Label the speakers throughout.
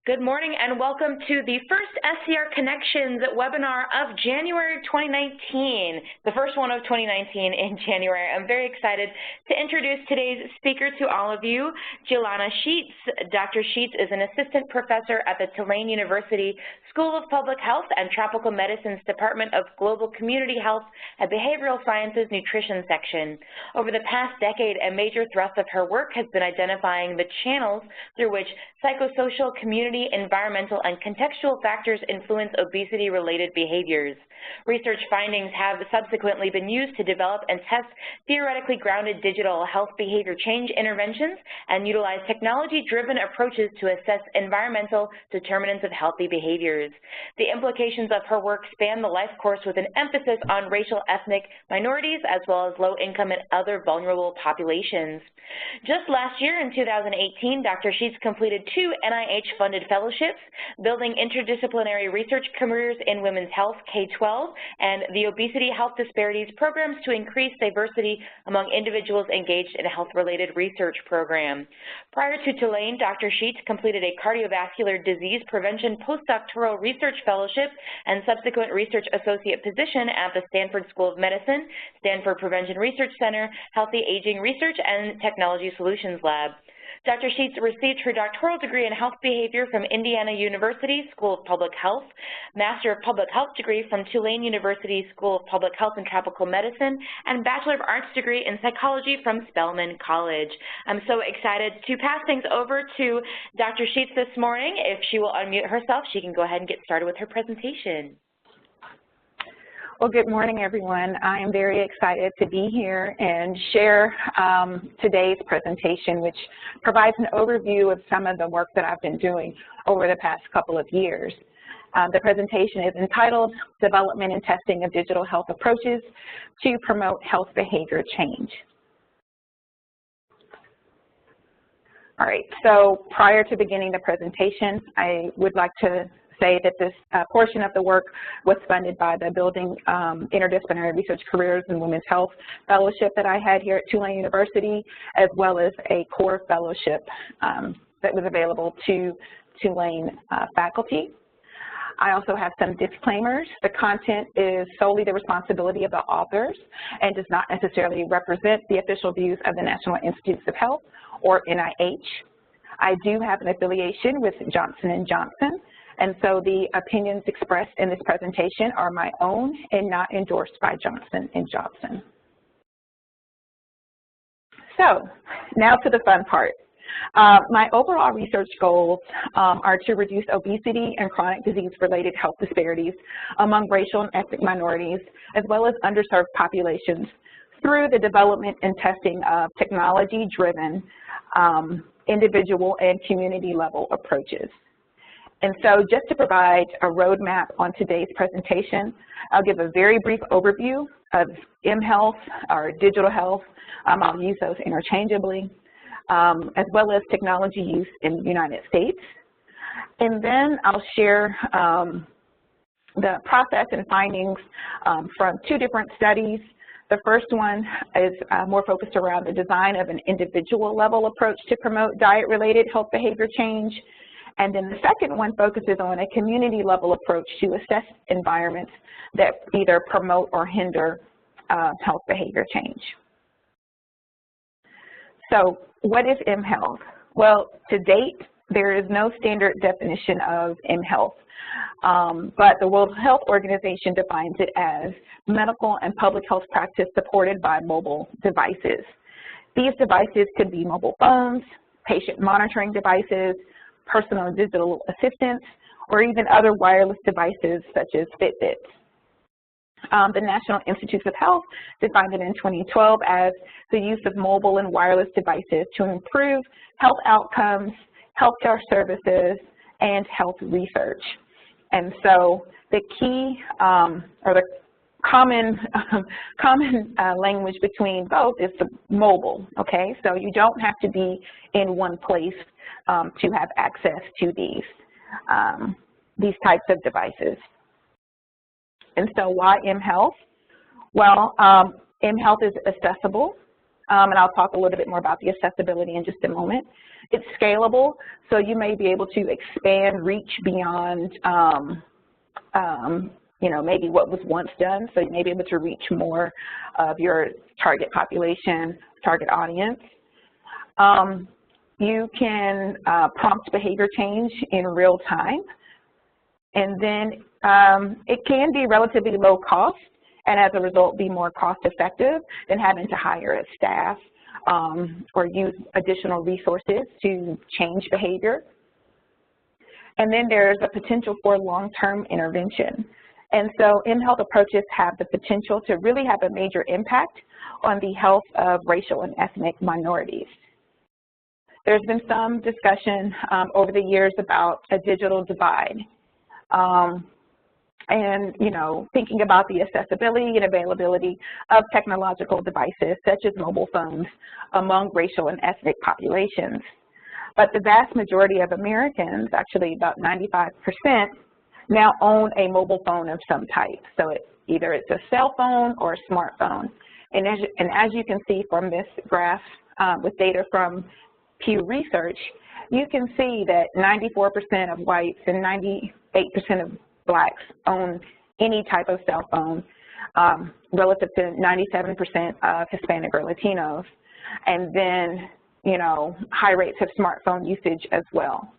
Speaker 1: Good morning and welcome to the first SCR Connections webinar of January 2019, the first one of 2019 in January. I'm very excited to introduce today's speaker to all of you, Jylana Sheats. Dr. Sheats is an assistant professor at the Tulane University School of Public Health and Tropical Medicine's Department of Global Community Health and Behavioral Sciences Nutrition section. Over the past decade, a major thrust of her work has been identifying the channels through which psychosocial, community, environmental, and contextual factors influence obesity-related behaviors. Research findings have subsequently been used to develop and test theoretically grounded digital health behavior change interventions and utilize technology-driven approaches to assess environmental determinants of healthy behaviors. The implications of her work span the life course with an emphasis on racial, ethnic minorities, as well as low-income and other vulnerable populations. Just last year, in 2018, Dr. Sheats completed 2 NIH-funded fellowships, building interdisciplinary research careers in women's health, K-12, and the obesity health disparities programs to increase diversity among individuals engaged in a health-related research program. Prior to Tulane, Dr. Sheats completed a cardiovascular disease prevention postdoctoral research fellowship and subsequent research associate position at the Stanford School of Medicine, Stanford Prevention Research Center, Healthy Aging Research, and Technology Solutions Lab. Dr. Sheats received her doctoral degree in health behavior from Indiana University School of Public Health, Master of Public Health degree from Tulane University School of Public Health and Tropical Medicine, and Bachelor of Arts degree in Psychology from Spelman College. I'm so excited to pass things over to Dr. Sheats this morning. If she will unmute herself, she can go ahead and get started with her presentation.
Speaker 2: Well, good morning, everyone. I am very excited to be here and share today's presentation, which provides an overview of some of the work that I've been doing over the past couple of years. The presentation is entitled Development and Testing of Digital Health Approaches to Promote Health Behavior Change. All right, so prior to beginning the presentation, I would like to say that this portion of the work was funded by the Building Interdisciplinary Research Careers in Women's Health Fellowship that I had here at Tulane University, as well as a core fellowship that was available to Tulane faculty. I also have some disclaimers. The content is solely the responsibility of the authors and does not necessarily represent the official views of the National Institutes of Health or NIH. I do have an affiliation with Johnson & Johnson, and so the opinions expressed in this presentation are my own and not endorsed by Johnson & Johnson. So now to the fun part. My overall research goals are to reduce obesity and chronic disease-related health disparities among racial and ethnic minorities, as well as underserved populations, through the development and testing of technology-driven individual and community-level approaches. And so just to provide a roadmap on today's presentation, I'll give a very brief overview of mHealth, or digital health. I'll use those interchangeably, as well as technology use in the United States. And then I'll share the process and findings from 2 different studies. The first one is more focused around the design of an individual level approach to promote diet-related health behavior change. And then the second one focuses on a community-level approach to assess environments that either promote or hinder health behavior change. So what is mHealth? Well, to date, there is no standard definition of mHealth, but the World Health Organization defines it as medical and public health practice supported by mobile devices. These devices could be mobile phones, patient monitoring devices, personal digital assistants, or even other wireless devices such as Fitbits. The National Institutes of Health defined it in 2012 as the use of mobile and wireless devices to improve health outcomes, healthcare services, and health research. And so the key, or the common language between both is the mobile, okay? So you don't have to be in one place to have access to these types of devices. And so why mHealth? Well, mHealth is accessible, and I'll talk a little bit more about the accessibility in just a moment. It's scalable, so you may be able to expand reach beyond, you know, maybe what was once done, so you may be able to reach more of your target population, target audience. You can prompt behavior change in real time, and then it can be relatively low cost, and as a result be more cost effective than having to hire a staff or use additional resources to change behavior. And then there's a potential for long-term intervention. And so mHealth approaches have the potential to really have a major impact on the health of racial and ethnic minorities. There's been some discussion over the years about a digital divide. And, you know, thinking about the accessibility and availability of technological devices such as mobile phones among racial and ethnic populations. But the vast majority of Americans, actually about 95%, now own a mobile phone of some type. So either it's a cell phone or a smartphone. And as you can see from this graph with data from Pew Research, you can see that 94% of whites and 98% of blacks own any type of cell phone, relative to 97% of Hispanic or Latinos. And then, you know, high rates of smartphone usage as well.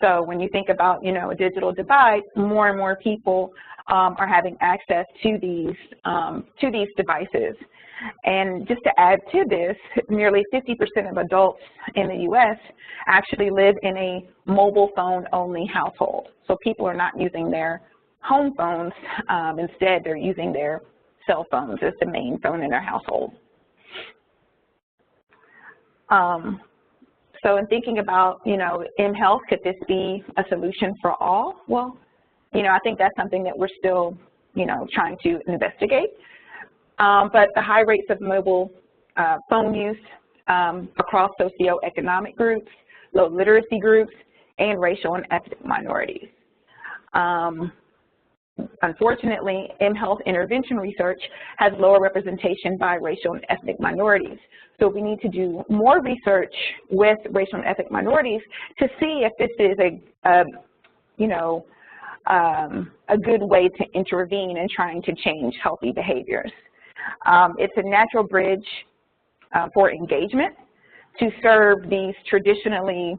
Speaker 2: So when you think about, you know, a digital divide, more and more people are having access to these devices. And just to add to this, nearly 50% of adults in the U.S. actually live in a mobile phone only household. So people are not using their home phones. Instead, they're using their cell phones as the main phone in their household. So in thinking about, you know, mHealth, could this be a solution for all? Well, you know, I think that's something that we're still, you know, trying to investigate. But the high rates of mobile phone use across socioeconomic groups, low literacy groups, and racial and ethnic minorities. Unfortunately, mHealth intervention research has lower representation by racial and ethnic minorities. So we need to do more research with racial and ethnic minorities to see if this is a good way to intervene in trying to change healthy behaviors. It's a natural bridge for engagement to serve these traditionally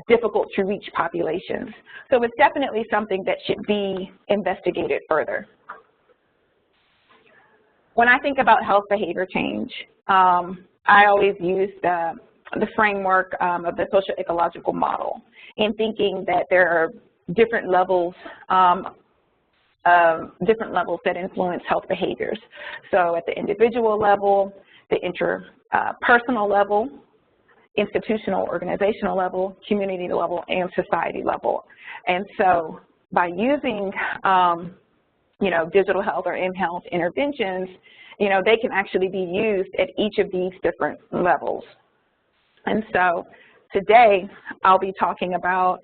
Speaker 2: difficult to reach populations. So it's definitely something that should be investigated further. When I think about health behavior change, I always use the framework of the social ecological model in thinking that there are different levels that influence health behaviors. So at the individual level, the interpersonal level, institutional organizational level, community level, and society level. And so by using digital health or mHealth interventions, they can actually be used at each of these different levels. And so today I'll be talking about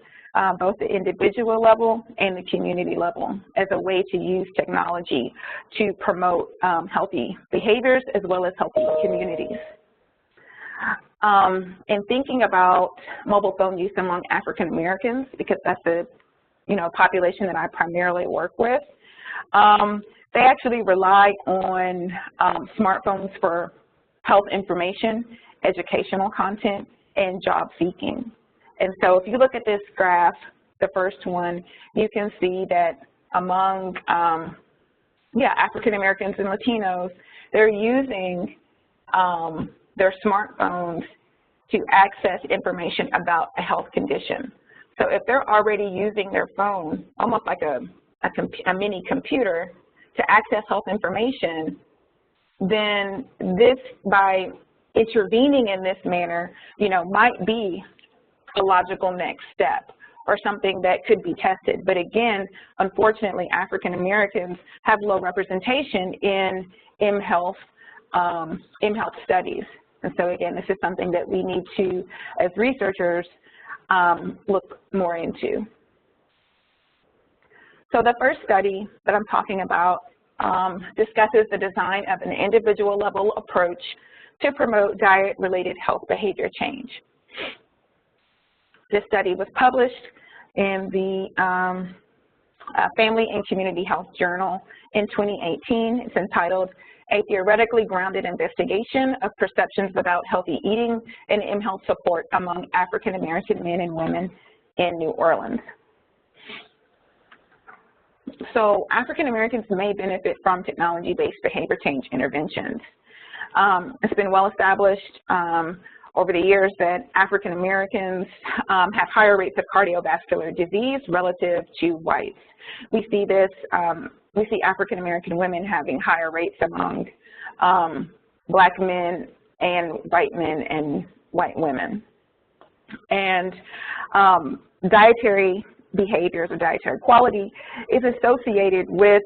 Speaker 2: both the individual level and the community level as a way to use technology to promote healthy behaviors as well as healthy communities. In thinking about mobile phone use among African Americans, because that's the population that I primarily work with, they actually rely on smartphones for health information, educational content, and job seeking. And so if you look at this graph, the first one, you can see that among African Americans and Latinos, they're using their smartphones to access information about a health condition. So if they're already using their phone, almost like a mini computer, to access health information, then this, by intervening in this manner, might be a logical next step or something that could be tested. But again, unfortunately, African Americans have low representation in mHealth studies. And so again, this is something that we need to, as researchers, look more into. So the first study that I'm talking about discusses the design of an individual level approach to promote diet-related health behavior change. This study was published in the Family and Community Health Journal in 2018. It's entitled A Theoretically Grounded Investigation of Perceptions About Healthy Eating and mHealth Support Among African American Men and Women in New Orleans. So African Americans may benefit from technology-based behavior change interventions. It's been well established over the years that African Americans have higher rates of cardiovascular disease relative to whites. We see this, we see African American women having higher rates among Black men and white men and white women. And dietary behaviors or dietary quality is associated with,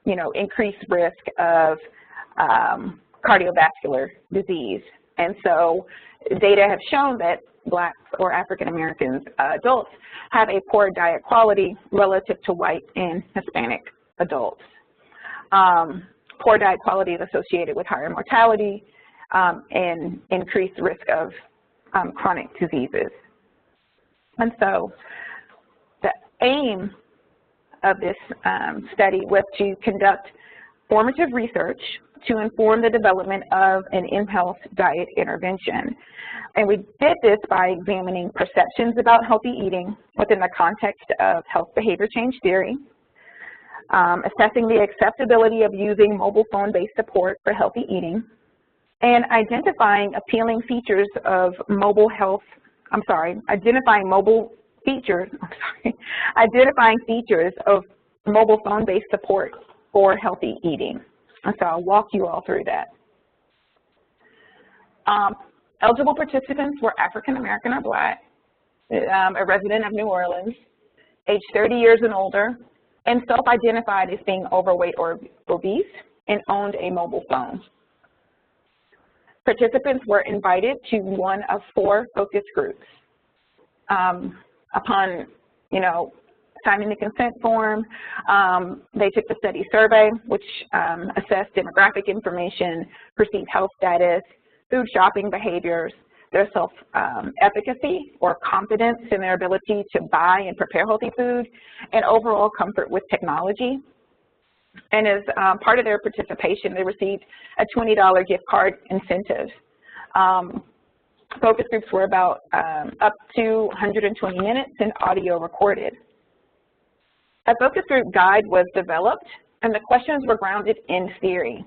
Speaker 2: you know, increased risk of cardiovascular disease. And so data have shown that Black or African American adults have a poor diet quality relative to white and Hispanic adults. Poor diet quality is associated with higher mortality and increased risk of chronic diseases. And so the aim of this study was to conduct formative research to inform the development of an mHealth diet intervention. And we did this by examining perceptions about healthy eating within the context of health behavior change theory, assessing the acceptability of using mobile phone-based support for healthy eating, and identifying appealing features of identifying features of mobile phone-based support for healthy eating. And so I'll walk you all through that. Eligible participants were African American or Black, a resident of New Orleans, age 30 years and older, and self-identified as being overweight or obese, and owned a mobile phone. Participants were invited to one of 4 focus groups. Upon, you know, signing the consent form, they took the study survey, which assessed demographic information, perceived health status, food shopping behaviors, their self-efficacy or confidence in their ability to buy and prepare healthy food, and overall comfort with technology. And as part of their participation, they received a $20 gift card incentive. Focus groups were about up to 120 minutes and audio recorded. A focus group guide was developed, and the questions were grounded in theory,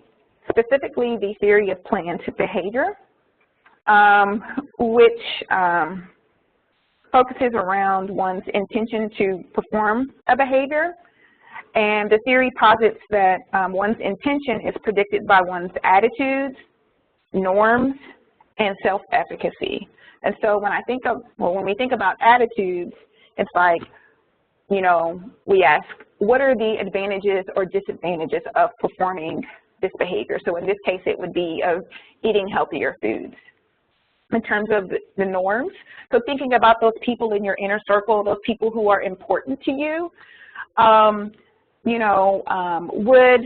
Speaker 2: specifically the theory of planned behavior, which focuses around one's intention to perform a behavior. And the theory posits that one's intention is predicted by one's attitudes, norms, and self-efficacy. And so when we think about attitudes, it's like, you know, we ask, what are the advantages or disadvantages of performing this behavior? So in this case, it would be of eating healthier foods. In terms of the norms, so thinking about those people in your inner circle, those people who are important to you, would,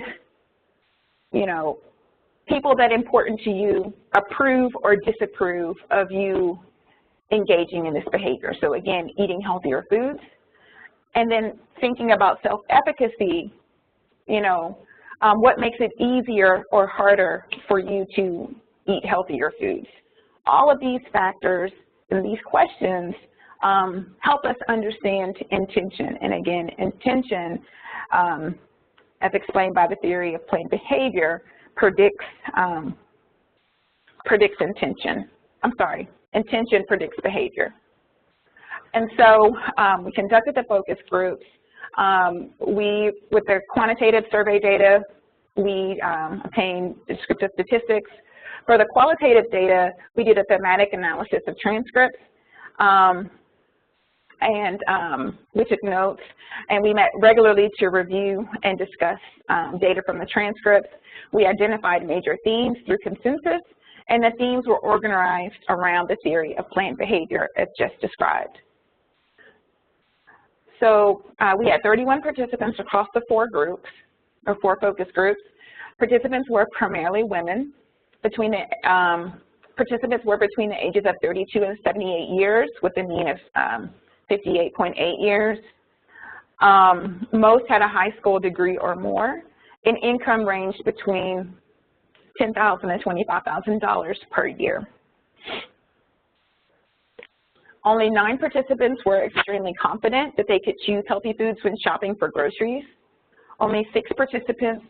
Speaker 2: people that are important to you approve or disapprove of you engaging in this behavior? So again, eating healthier foods. And then thinking about self-efficacy, what makes it easier or harder for you to eat healthier foods? All of these factors and these questions help us understand intention. And again, intention, as explained by the theory of planned behavior, predicts intention. Intention predicts behavior. And so we conducted the focus groups. With the quantitative survey data, we obtained descriptive statistics. For the qualitative data, we did a thematic analysis of transcripts, we took notes, and we met regularly to review and discuss data from the transcripts. We identified major themes through consensus, and the themes were organized around the theory of planned behavior as just described. So we had 31 participants across the 4 groups. or 4 focus groups. Participants were primarily women. Participants were between the ages of 32 and 78 years with a mean of 58.8 years. Most had a high school degree or more, and income ranged between $10,000 and $25,000 per year. Only 9 participants were extremely confident that they could choose healthy foods when shopping for groceries. Only 6 participants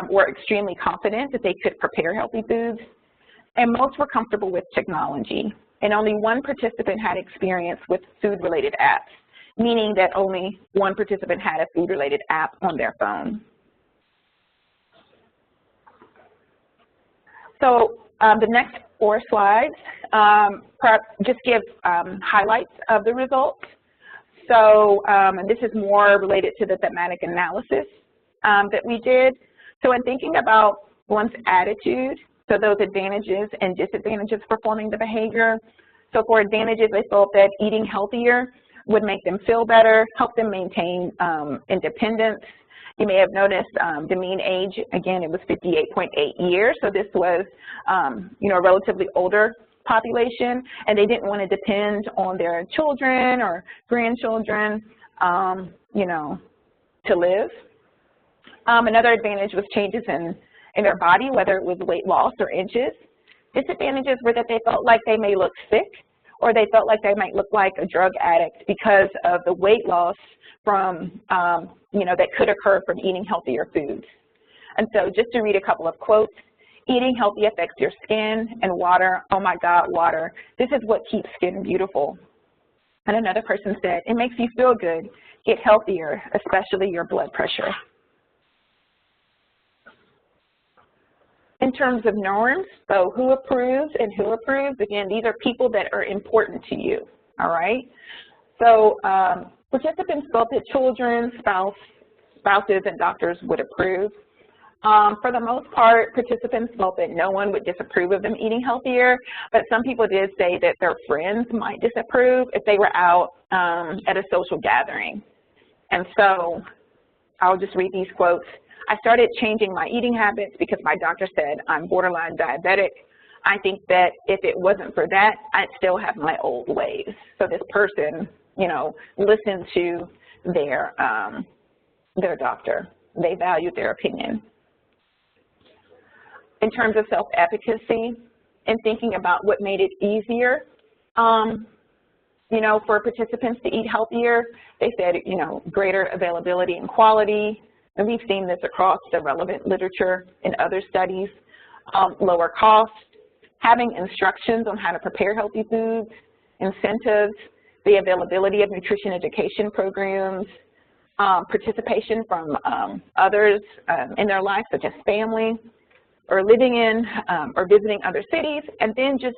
Speaker 2: were extremely confident that they could prepare healthy foods, and most were comfortable with technology. And only 1 participant had experience with food-related apps, meaning that only 1 participant had a food-related app on their phone. So the next 4 slides just give highlights of the results. So and this is more related to the thematic analysis that we did. So in thinking about one's attitude, so those advantages and disadvantages performing the behavior. So for advantages, they felt that eating healthier would make them feel better, help them maintain independence. You may have noticed the mean age, again, it was 58.8 years, so this was, a relatively older population, and they didn't want to depend on their children or grandchildren, to live. Another advantage was changes in their body, whether it was weight loss or inches. Disadvantages were that they felt like they may look sick, or they felt like they might look like a drug addict because of the weight loss from, that could occur from eating healthier foods. And so just to read a couple of quotes, eating healthy affects your skin, and water, oh my God, water, this is what keeps skin beautiful. And another person said, it makes you feel good, get healthier, especially your blood pressure. In terms of norms, so who approves and who approves, again, these are people that are important to you, all right? So participants felt that children, spouses, and doctors would approve. For the most part, participants felt that no one would disapprove of them eating healthier, but some people did say that their friends might disapprove if they were out at a social gathering. And so I'll just read these quotes. I started changing my eating habits because my doctor said I'm borderline diabetic. I think that if it wasn't for that, I'd still have my old ways. So this person, listened to their doctor. They valued their opinion. In terms of self-efficacy and thinking about what made it easier, for participants to eat healthier, they said, greater availability and quality. And we've seen this across the relevant literature in other studies. Lower cost, having instructions on how to prepare healthy foods, incentives, the availability of nutrition education programs, participation from others in their life, such as family, or living in or visiting other cities, and then just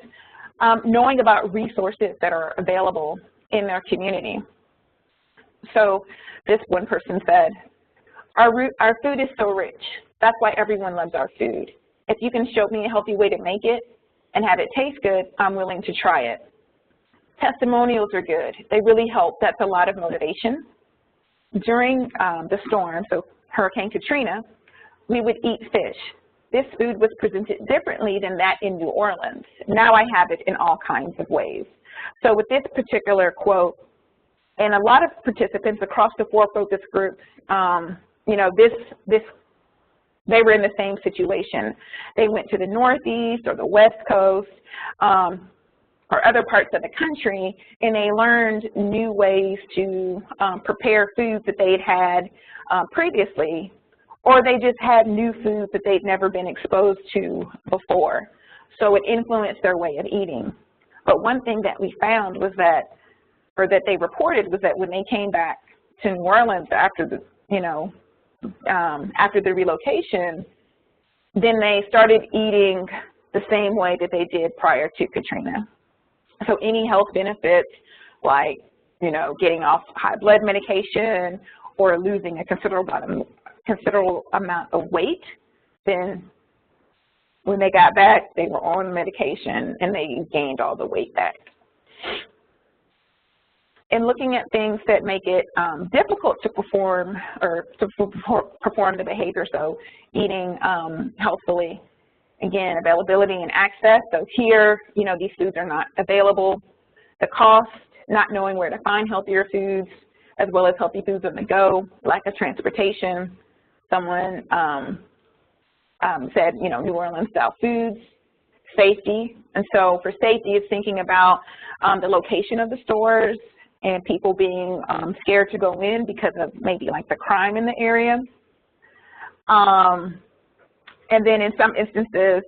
Speaker 2: knowing about resources that are available in their community. So this one person said, our food is so rich. That's why everyone loves our food. If you can show me a healthy way to make it and have it taste good, I'm willing to try it. Testimonials are good. They really help. That's a lot of motivation. During the storm, so Hurricane Katrina, we would eat fish. This food was presented differently than that in New Orleans. Now I have it in all kinds of ways. So with this particular quote, and a lot of participants across the 4 focus groups, they were in the same situation. They went to the Northeast or the West Coast or other parts of the country, and they learned new ways to prepare foods that they'd had previously, or they just had new foods that they'd never been exposed to before. So it influenced their way of eating. But one thing that we found was that, or that they reported, was that when they came back to New Orleans after the, after the relocation, then they started eating the same way that they did prior to Katrina. So any health benefits like, getting off high blood medication or losing a considerable amount of weight, then when they got back, they were on medication and they gained all the weight back. in looking at things that make it difficult to perform or to perform the behavior, so eating healthfully. Again, availability and access. So here, these foods are not available. The cost, not knowing where to find healthier foods, as well as healthy foods on the go, lack of transportation. Someone said, New Orleans-style foods. Safety, and so for safety, it's thinking about the location of the stores and people being scared to go in because of maybe like the crime in the area. And then in some instances,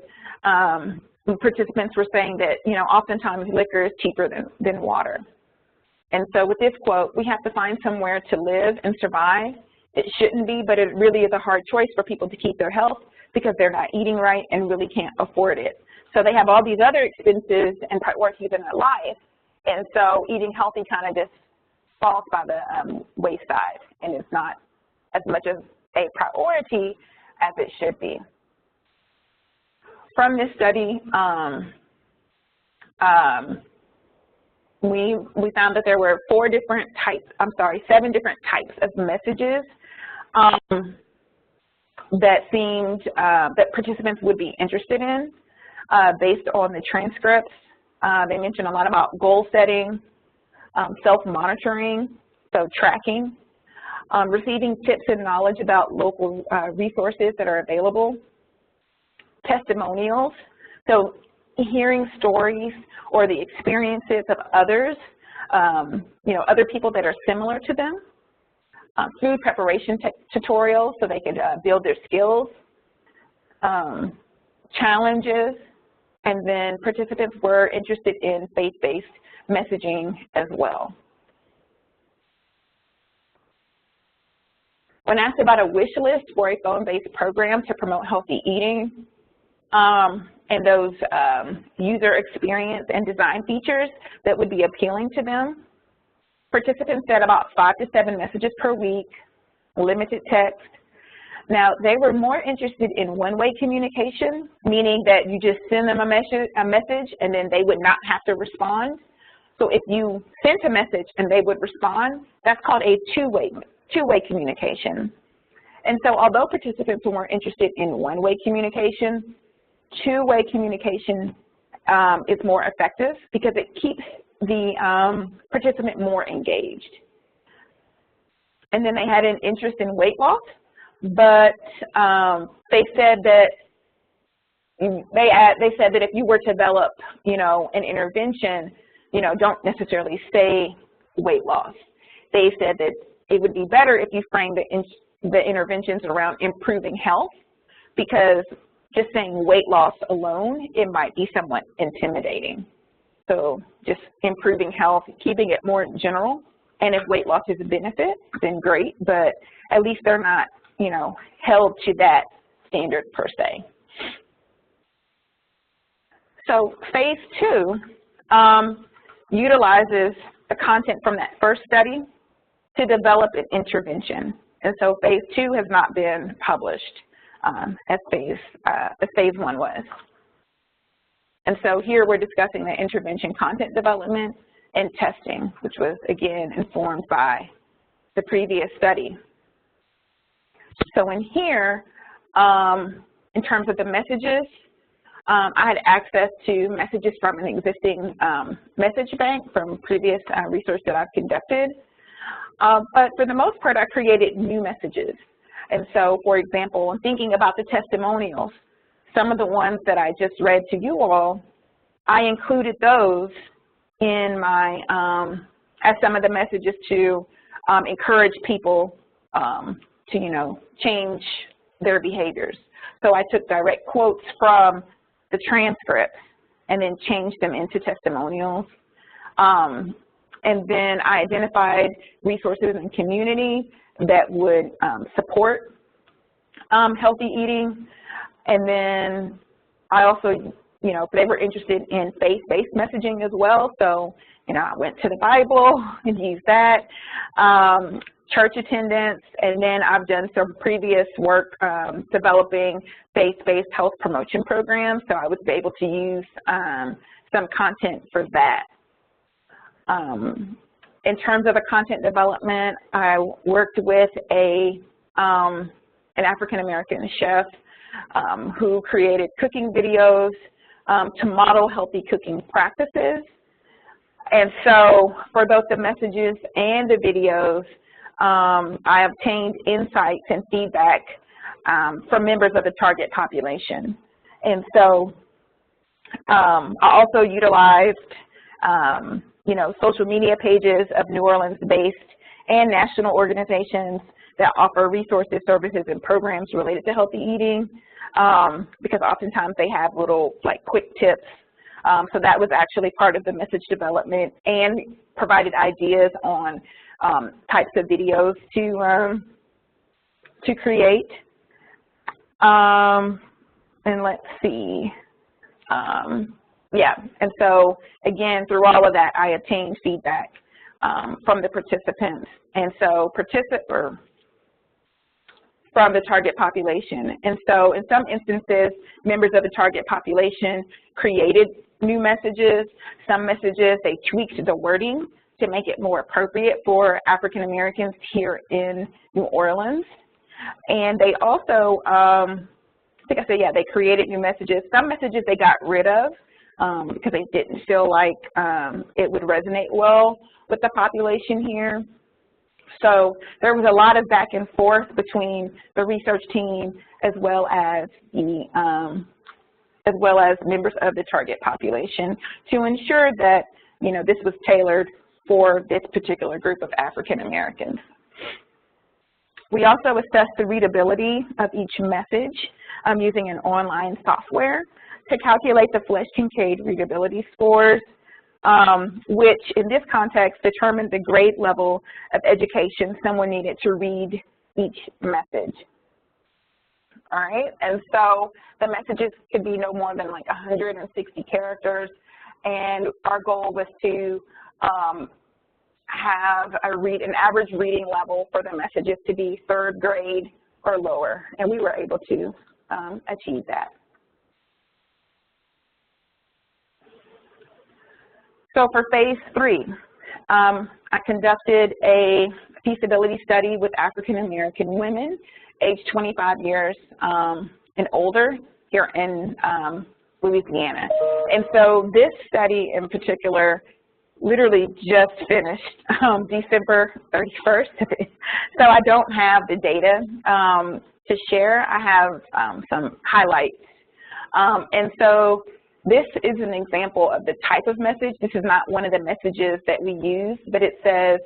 Speaker 2: participants were saying that, oftentimes liquor is cheaper than water. And so with this quote, we have to find somewhere to live and survive. It shouldn't be, but it really is a hard choice for people to keep their health because they're not eating right and really can't afford it. So they have all these other expenses and priorities in their life, and so eating healthy kind of just falls by the wayside, and it's not as much of a priority as it should be. From this study, we found that there were 7 different types of messages that seemed that participants would be interested in. Based on the transcripts. They mentioned a lot about goal setting, self-monitoring, so tracking, receiving tips and knowledge about local resources that are available, testimonials, so hearing stories or the experiences of others, other people that are similar to them, food preparation tutorials so they could build their skills, challenges, and then participants were interested in faith-based messaging as well. When asked about a wish list for a phone-based program to promote healthy eating and those user experience and design features that would be appealing to them, participants said about 5 to 7 messages per week, limited text. Now, they were more interested in one-way communication, meaning that you just send them a message and then they would not have to respond. So if you sent a message and they would respond, that's called a two-way communication. And so although participants were more interested in one-way communication, two-way communication is more effective because it keeps the participant more engaged. And then they had an interest in weight loss. But they said that if you were to develop, an intervention, don't necessarily say weight loss. They said that it would be better if you frame the interventions around improving health, because just saying weight loss alone, it might be somewhat intimidating. So just improving health, keeping it more general, and if weight loss is a benefit, then great, but at least they're not held to that standard per se. So phase 2 utilizes the content from that first study to develop an intervention. And so phase 2 has not been published as phase 1 was. And so here we're discussing the intervention content development and testing, which was again informed by the previous study. So in here, in terms of the messages, I had access to messages from an existing message bank from previous research that I've conducted. But for the most part, I created new messages. And so, for example, I'm thinking about the testimonials. Some of the ones that I just read to you all, I included those in my, as some of the messages to encourage people to, change their behaviors. So I took direct quotes from the transcripts and then changed them into testimonials. And then I identified resources and community that would support healthy eating. And then I also, they were interested in faith-based messaging as well. So, I went to the Bible and used that. Church attendance, and then I've done some previous work developing faith-based health promotion programs, so I was able to use some content for that. In terms of the content development, I worked with an African-American chef who created cooking videos to model healthy cooking practices. And so for both the messages and the videos, I obtained insights and feedback from members of the target population. And so I also utilized, social media pages of New Orleans-based and national organizations that offer resources, services, and programs related to healthy eating, because oftentimes they have little, quick tips. So that was actually part of the message development, and provided ideas on types of videos to create. And let's see. And so again, through all of that, I obtained feedback from the participants, and so from the target population. And so in some instances, members of the target population created new messages. Some messages, they tweaked the wording to make it more appropriate for African Americans here in New Orleans. And they also, they created new messages. Some messages they got rid of because they didn't feel like it would resonate well with the population here. So there was a lot of back and forth between the research team as well as members of the target population to ensure that this was tailored for this particular group of African Americans. We also assessed the readability of each message using an online software to calculate the Flesch-Kincaid readability scores, which in this context determined the grade level of education someone needed to read each message. All right, and so the messages could be no more than 160 characters, and our goal was to have an average reading level for the messages to be 3rd grade or lower, and we were able to achieve that. So for phase 3, I conducted a feasibility study with African American women aged 25 years and older here in Louisiana. And so this study in particular literally just finished December 31st. So I don't have the data to share. I have some highlights. And so this is an example of the type of message. This is not one of the messages that we use, but it says,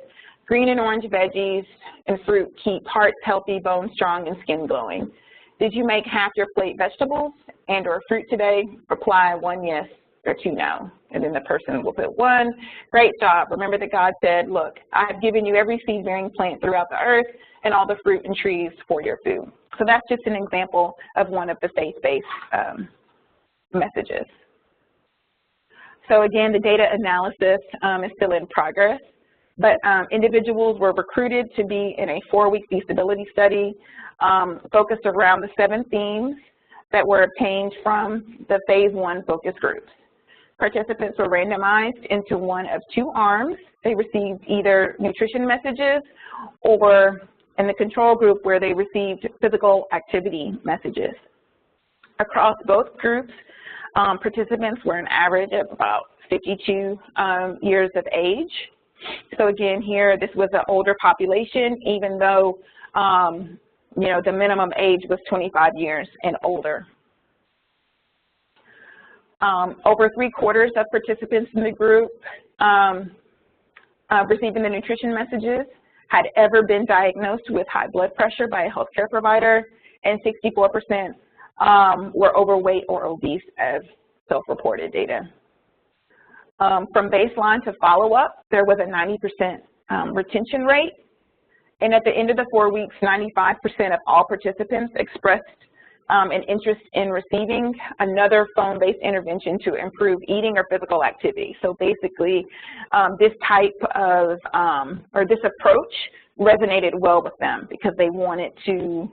Speaker 2: green and orange veggies and fruit keep hearts healthy, bones strong, and skin glowing. Did you make half your plate vegetables and or fruit today? Reply 1 yes or 2 no. And then the person will put 1, great job. Remember that God said, look, I have given you every seed-bearing plant throughout the earth and all the fruit and trees for your food. So that's just an example of one of the faith-based messages. So again, the data analysis is still in progress, but individuals were recruited to be in a 4-week feasibility study focused around the 7 themes that were obtained from the phase 1 focus groups. Participants were randomized into one of 2 arms. They received either nutrition messages or in the control group where they received physical activity messages. Across both groups, participants were an average of about 52 years of age. So again, here, this was an older population, even though, the minimum age was 25 years and older. Over 3/4 of participants in the group receiving the nutrition messages had ever been diagnosed with high blood pressure by a healthcare provider, and 64% were overweight or obese as self-reported data. From baseline to follow-up, there was a 90% retention rate, and at the end of the 4 weeks, 95% of all participants expressed an interest in receiving another phone-based intervention to improve eating or physical activity. So basically, this type of, or this approach resonated well with them because they wanted to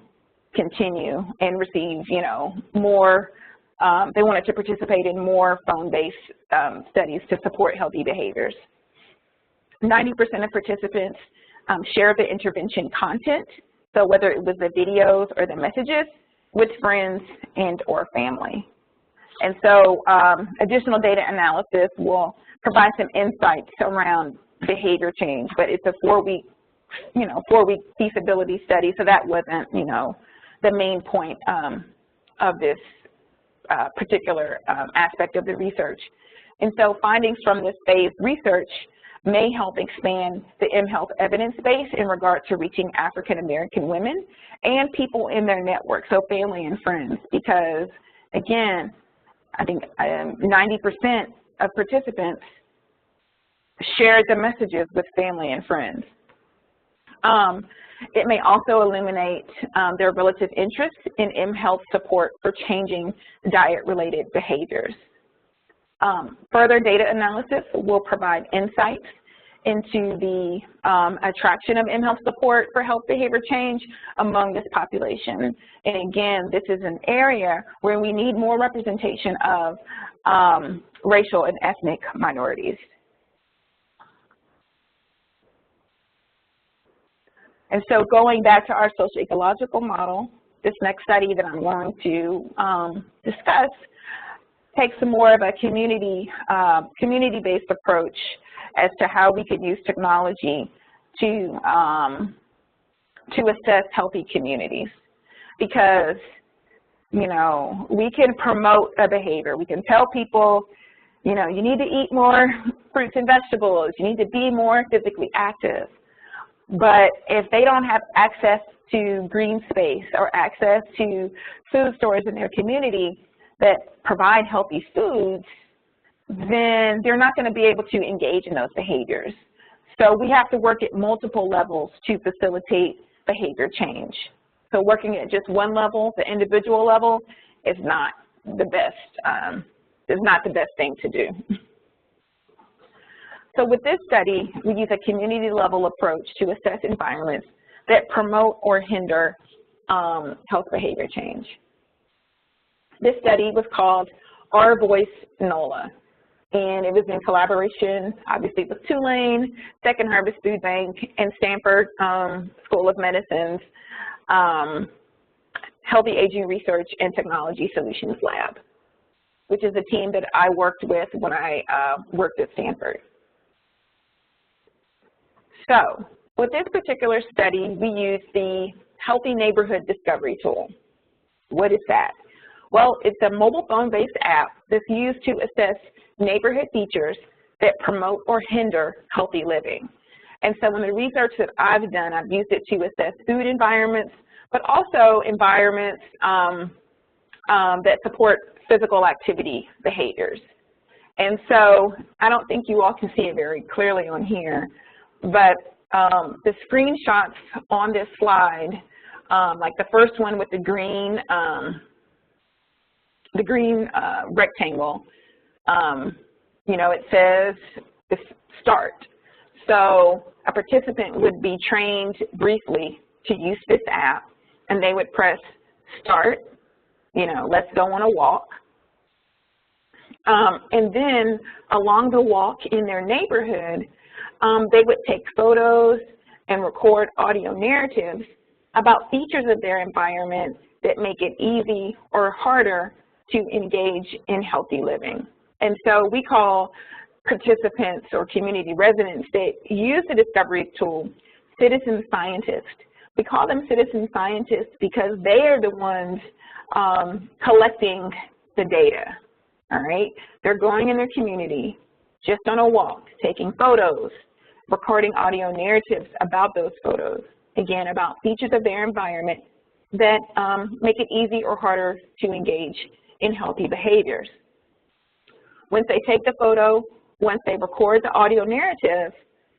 Speaker 2: continue and receive, more, they wanted to participate in more phone-based studies to support healthy behaviors. 90% of participants shared the intervention content, so whether it was the videos or the messages, with friends and or family. And so additional data analysis will provide some insights around behavior change, but it's a four-week feasibility study, so that wasn't, the main point of this particular aspect of the research. And so findings from this phase research may help expand the mHealth evidence base in regard to reaching African American women and people in their network, so family and friends, because again, I think 90% of participants shared the messages with family and friends. It may also illuminate their relative interest in mHealth support for changing diet-related behaviors. Further data analysis will provide insights into the attraction of mHealth support for health behavior change among this population. And again, this is an area where we need more representation of racial and ethnic minorities. And so going back to our social ecological model, this next study that I'm going to discuss takes some more of a community-based approach as to how we could use technology to assess healthy communities. Because, we can promote a behavior. We can tell people, you need to eat more fruits and vegetables. You need to be more physically active. But if they don't have access to green space or access to food stores in their community that provide healthy foods, then they're not going to be able to engage in those behaviors. So we have to work at multiple levels to facilitate behavior change. So working at just one level, the individual level, is not the best thing to do. So with this study, we use a community-level approach to assess environments that promote or hinder health behavior change. This study was called Our Voice NOLA, and it was in collaboration, obviously, with Tulane, Second Harvest Food Bank, and Stanford School of Medicine's Healthy Aging Research and Technology Solutions Lab, which is a team that I worked with when I worked at Stanford. So with this particular study, we used the Healthy Neighborhood Discovery Tool. What is that? Well, it's a mobile phone-based app that's used to assess neighborhood features that promote or hinder healthy living. And so in the research that I've done, I've used it to assess food environments, but also environments that support physical activity behaviors. And so I don't think you all can see it very clearly on here, but the screenshots on this slide, like the first one with the green rectangle, it says start. So a participant would be trained briefly to use this app, and they would press start, let's go on a walk. And then along the walk in their neighborhood, they would take photos and record audio narratives about features of their environment that make it easy or harder to engage in healthy living. And so we call participants or community residents that use the discovery tool citizen scientists. We call them citizen scientists because they are the ones collecting the data, all right? They're going in their community, just on a walk, taking photos, recording audio narratives about those photos, again, about features of their environment that make it easy or harder to engage in healthy behaviors. Once they take the photo, once they record the audio narrative,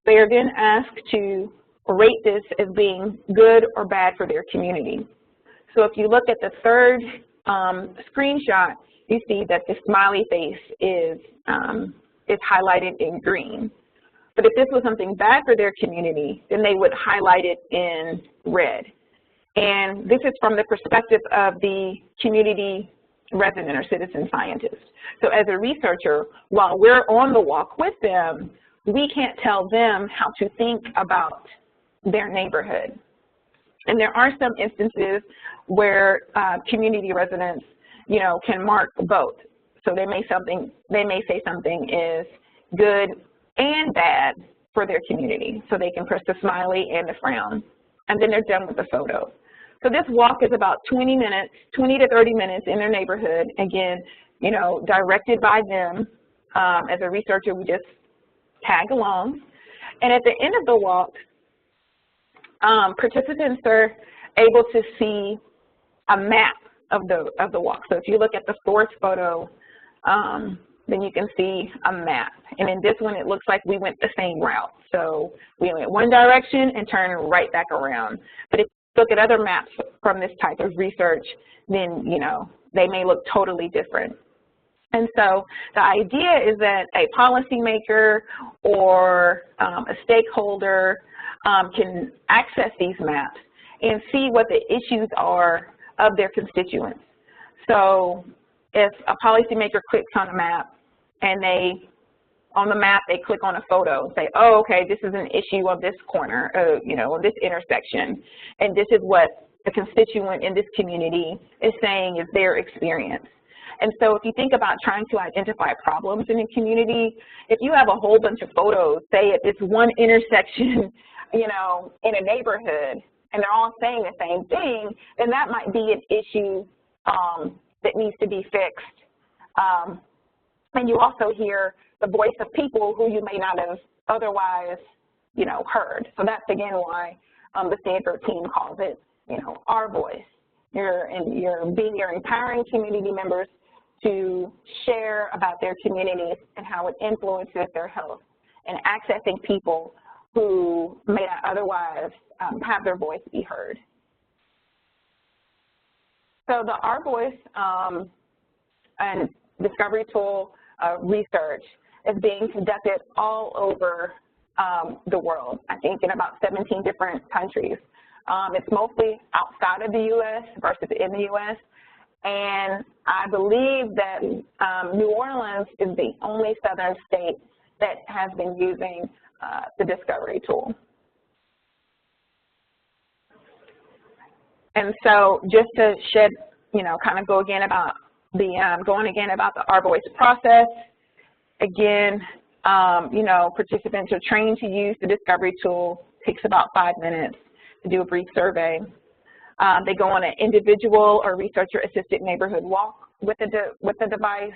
Speaker 2: they are then asked to rate this as being good or bad for their community. So if you look at the third screenshot, you see that the smiley face is highlighted in green. But if this was something bad for their community, then they would highlight it in red. And this is from the perspective of the community resident or citizen scientist. So as a researcher, while we're on the walk with them, we can't tell them how to think about their neighborhood. And there are some instances where community residents, you know, can mark both. So they may say something is good and bad for their community. So they can press the smiley and the frown, and then they're done with the photo. So this walk is about 20 minutes, 20 to 30 minutes in their neighborhood. Again, you know, directed by them. As a researcher, we just tag along. And at the end of the walk, participants are able to see a map of the walk. So if you look at the fourth photo, then you can see a map. And in this one, it looks like we went the same route. So we went one direction and turned right back around. But if you look at other maps from this type of research, then, you know, they may look totally different. And so the idea is that a policymaker or a stakeholder can access these maps and see what the issues are of their constituents. So if a policymaker clicks on a map and on the map they click on a photo and say, oh, okay, this is an issue on this corner, you know, on this intersection, and this is what the constituent in this community is saying is their experience. And so if you think about trying to identify problems in a community, if you have a whole bunch of photos, say at this one intersection, you know, in a neighborhood, and they're all saying the same thing, then that might be an issue that needs to be fixed. And you also hear the voice of people who you may not have otherwise, you know, heard. So that's, again, why the Stanford team calls it, you know, our voice. You're empowering community members to share about their communities and how it influences their health, and accessing people who may not otherwise have their voice be heard. So the Our Voice and Discovery Tool research is being conducted all over the world, I think in about 17 different countries. It's mostly outside of the U.S. versus in the U.S. And I believe that New Orleans is the only southern state that has been using the Discovery Tool. And so just to shed, you know, kind of go again about the, Our Voice process. Again, you know, participants are trained to use the Discovery Tool. It takes about 5 minutes to do a brief survey. They go on an individual or researcher-assisted neighborhood walk with the device.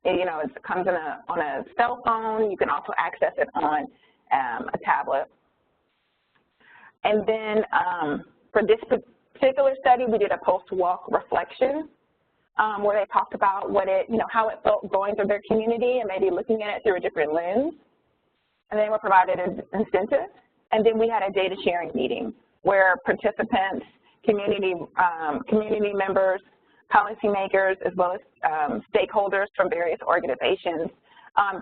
Speaker 2: You know, it comes on a cell phone. You can also access it on a tablet. And then for this particular study, we did a post-walk reflection where they talked about what it, you know, how it felt going through their community and maybe looking at it through a different lens. And then we provided an incentive. And then we had a data sharing meeting where participants, community members, policymakers, as well as stakeholders from various organizations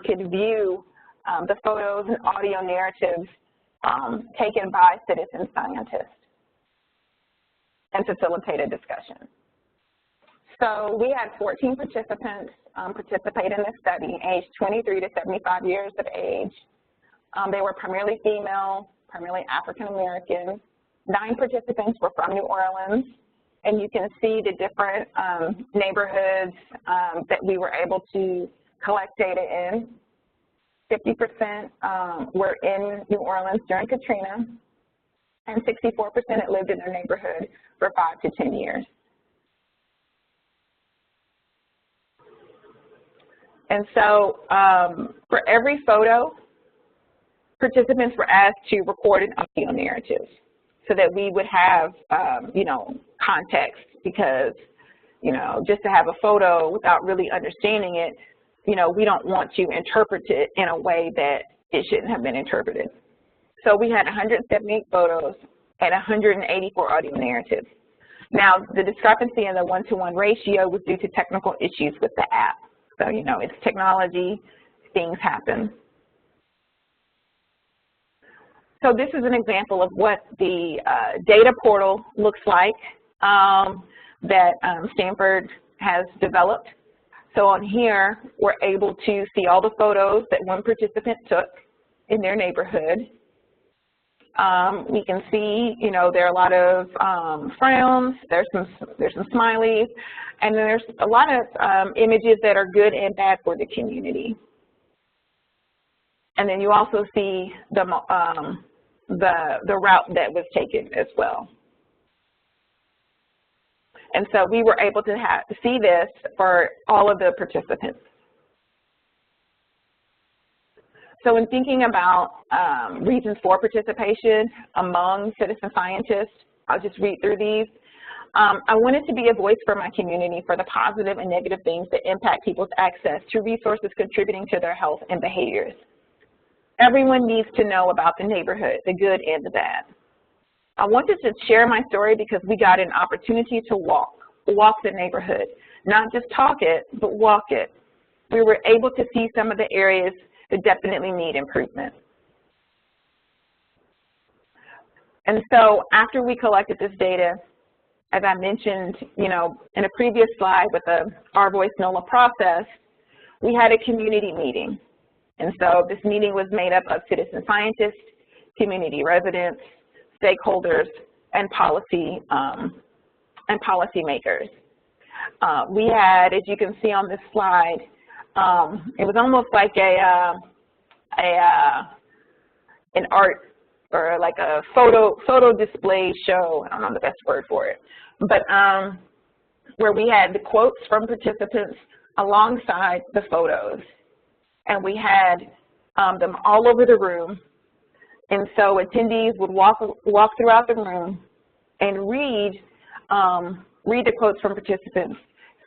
Speaker 2: could view the photos and audio narratives taken by citizen scientists and facilitate a discussion. So we had 14 participants participate in this study, aged 23 to 75 years of age. They were primarily female, primarily African American. 9 participants were from New Orleans, and you can see the different neighborhoods that we were able to collect data in. 50% were in New Orleans during Katrina, and 64% had lived in their neighborhood for 5 to 10 years. And so for every photo, participants were asked to record an audio narrative so that we would have, you know, context, because, you know, just to have a photo without really understanding it, you know, we don't want to interpret it in a way that it shouldn't have been interpreted. So we had 178 photos and 184 audio narratives. Now, the discrepancy in the 1-to-1 ratio was due to technical issues with the app. So, you know, it's technology, things happen. So this is an example of what the data portal looks like that Stanford has developed. So on here, we're able to see all the photos that one participant took. in their neighborhood. We can see, you know, there are a lot of frowns, there's some smileys, and then there's a lot of images that are good and bad for the community. And then you also see the route that was taken as well. And so we were able to see this for all of the participants. So in thinking about reasons for participation among citizen scientists, I'll just read through these. I wanted to be a voice for my community for the positive and negative things that impact people's access to resources contributing to their health and behaviors. Everyone needs to know about the neighborhood, the good and the bad. I wanted to share my story because we got an opportunity to walk the neighborhood, not just talk it, but walk it. We were able to see some of the areas that definitely need improvement. And so after we collected this data, as I mentioned, you know, in a previous slide with the Our Voice NOLA process, we had a community meeting. And so this meeting was made up of citizen scientists, community residents, stakeholders, and policymakers. We had, as you can see on this slide, it was almost like an art or like a photo display show. I don't know the best word for it, but where we had the quotes from participants alongside the photos, and we had them all over the room. And so attendees would walk throughout the room and read the quotes from participants,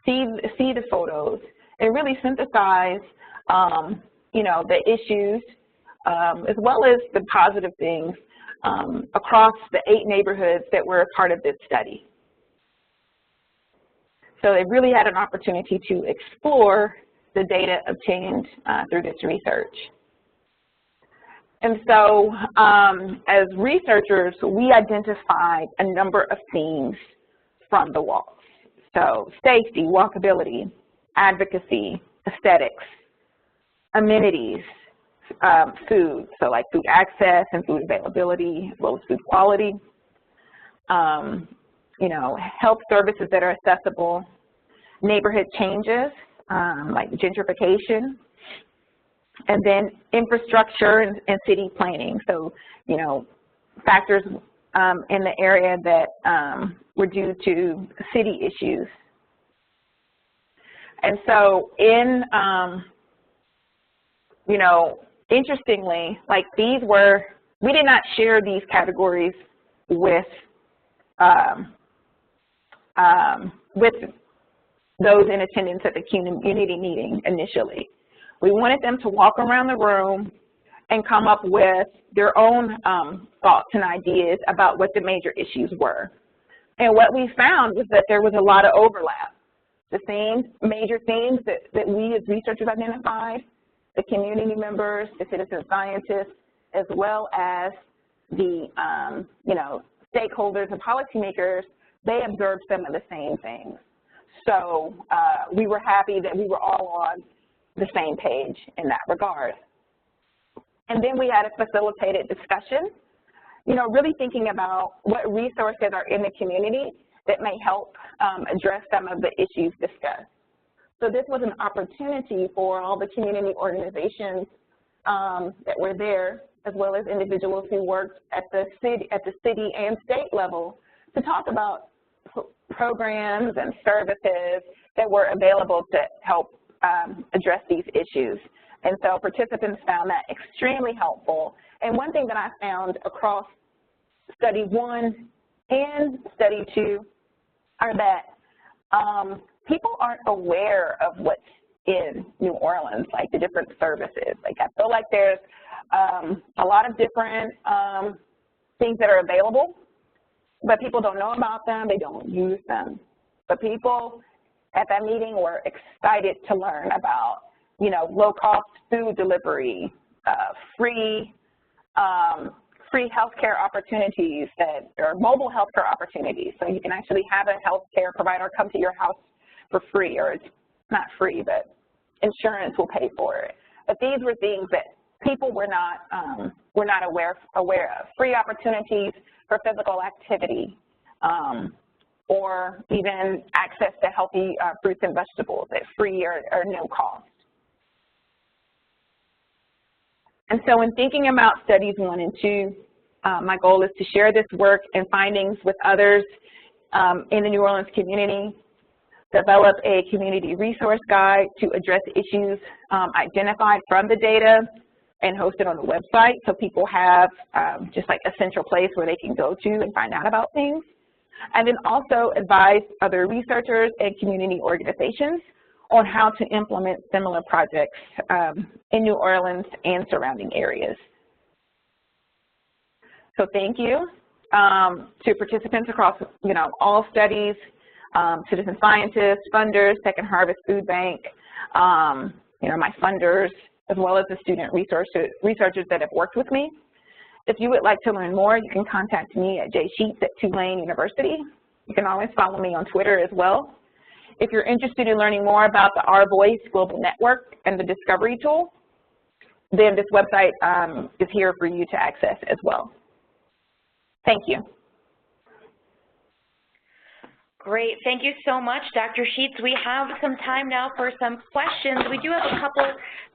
Speaker 2: see the photos, and really synthesize, you know, the issues as well as the positive things across the 8 neighborhoods that were a part of this study. So they really had an opportunity to explore the data obtained through this research. And so as researchers, we identified a number of themes from the walks. So safety, walkability, advocacy, aesthetics, amenities, food, so like food access and food availability, as well as food quality, you know, health services that are accessible, neighborhood changes, like gentrification, and then infrastructure and city planning. So, you know, factors in the area that were due to city issues. And so in, you know, interestingly, like these were, we did not share these categories with those in attendance at the community meeting initially. We wanted them to walk around the room and come up with their own thoughts and ideas about what the major issues were. And what we found was that there was a lot of overlap. The themes, major themes that we as researchers identified, the community members, the citizen scientists, as well as the you know, stakeholders and policymakers, they observed some of the same things. So we were happy that we were all on the same page in that regard. And then we had a facilitated discussion, you know, really thinking about what resources are in the community that may help address some of the issues discussed. So this was an opportunity for all the community organizations that were there, as well as individuals who worked at the city and state level, to talk about programs and services that were available to help address these issues. And so participants found that extremely helpful. And one thing that I found across study 1 and study 2 are that people aren't aware of what's in New Orleans, like the different services. Like I feel like there's a lot of different things that are available, but people don't know about them, they don't use them. But people at that meeting were excited to learn about, you know, low-cost food delivery, free healthcare opportunities that are mobile healthcare opportunities. So you can actually have a healthcare provider come to your house for free, or it's not free, but insurance will pay for it. But these were things that people were not aware of. Free opportunities for physical activity, or even access to healthy fruits and vegetables at free or no cost. And so in thinking about studies 1 and 2, my goal is to share this work and findings with others in the New Orleans community, develop a community resource guide to address issues identified from the data, and host it on the website so people have just like a central place where they can go to and find out about things. And then also advise other researchers and community organizations on how to implement similar projects in New Orleans and surrounding areas. So thank you to participants across, all studies, citizen scientists, funders, Second Harvest Food Bank, my funders, as well as the student researchers that have worked with me. If you would like to learn more, you can contact me at Sheats at Tulane University. You can always follow me on Twitter as well. If you're interested in learning more about the Our Voice Global Network and the Discovery Tool, then this website is here for you to access as well. Thank you.
Speaker 1: Great. Thank you so much, Dr. Sheats. We have some time now for some questions. We do have a couple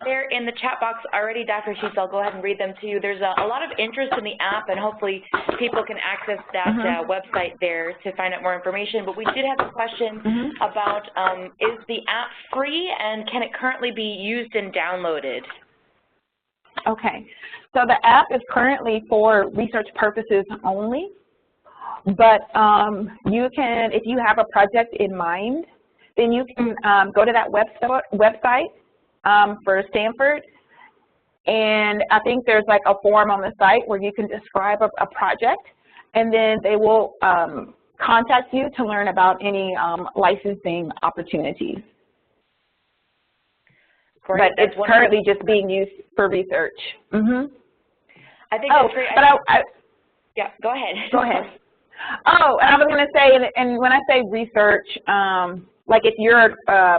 Speaker 1: there in the chat box already, Dr. Sheats. I'll go ahead and read them to you. There's a lot of interest in the app, and hopefully people can access that website there to find out more information. But we did have a question about is the app free, and can it currently be used and downloaded?
Speaker 2: Okay. So the app is currently for research purposes only. But you can, if you have a project in mind, then you can go to that website for Stanford, and I think there's like a form on the site where you can describe a project, and then they will contact you to learn about any licensing opportunities.
Speaker 1: Great.
Speaker 2: But it's currently just being used for research.
Speaker 1: I think that's great.
Speaker 2: But
Speaker 1: yeah, go ahead.
Speaker 2: Go ahead. Oh, and I was going to say, and when I say research, like if you're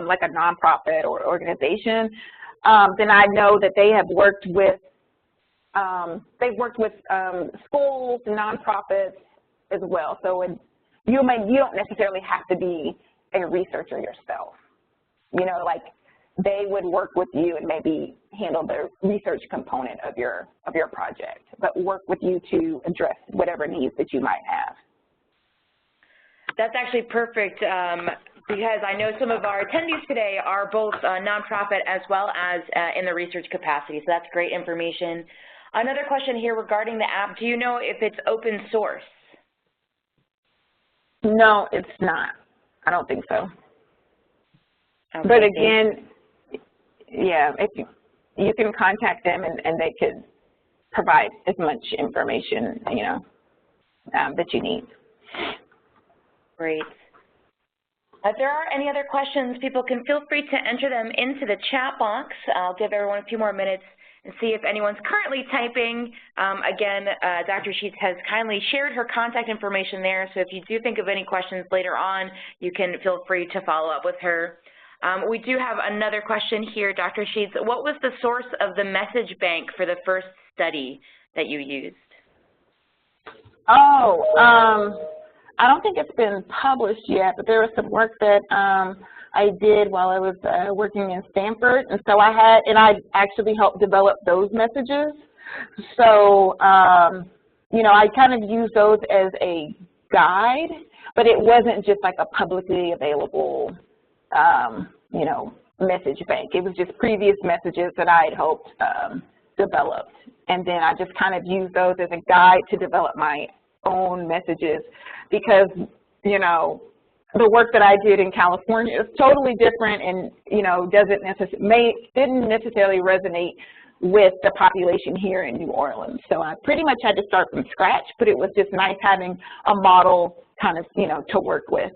Speaker 2: like a nonprofit or organization, then I know that they have worked with, schools, nonprofits as well. So you don't necessarily have to be a researcher yourself. Like they would work with you and maybe handle the research component of your project, but work with you to address whatever needs that you might have.
Speaker 1: That's actually perfect because I know some of our attendees today are both nonprofit as well as in the research capacity, so that's great information. Another question here regarding the app, do you know if it's open source?
Speaker 2: No, it's not. I don't think so.
Speaker 1: Okay,
Speaker 2: but again, yeah, if you can contact them and they could provide as much information, that you need.
Speaker 1: Great. If there are any other questions, people can feel free to enter them into the chat box. I'll give everyone a few more minutes and see if anyone's currently typing. Again, Dr. Sheats has kindly shared her contact information there, so if you do think of any questions later on, you can feel free to follow up with her. We do have another question here, Dr. Sheats. What was the source of the message bank for the first study that you used?
Speaker 2: I don't think it's been published yet, but there was some work that I did while I was working in Stanford, and so I actually helped develop those messages. So, I kind of used those as a guide, but it wasn't just like a publicly available, message bank. It was just previous messages that I had helped develop, and then I just kind of used those as a guide to develop my own messages, because the work that I did in California is totally different and didn't necessarily resonate with the population here in New Orleans. So I pretty much had to start from scratch, but it was just nice having a model kind of to work with.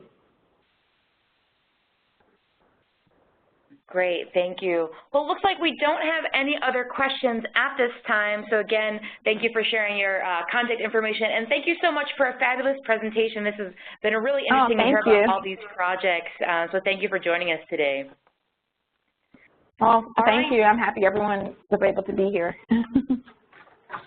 Speaker 1: Great, thank you. Well, it looks like we don't have any other questions at this time. So again, thank you for sharing your contact information, and thank you so much for a fabulous presentation. This has been a really interesting to hear about all these projects. So thank you for joining us today.
Speaker 2: Well, thank you. I'm happy everyone was able to be here.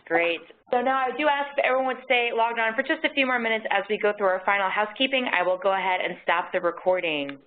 Speaker 1: Great. So now I do ask that everyone stay logged on for just a few more minutes as we go through our final housekeeping. I will go ahead and stop the recording.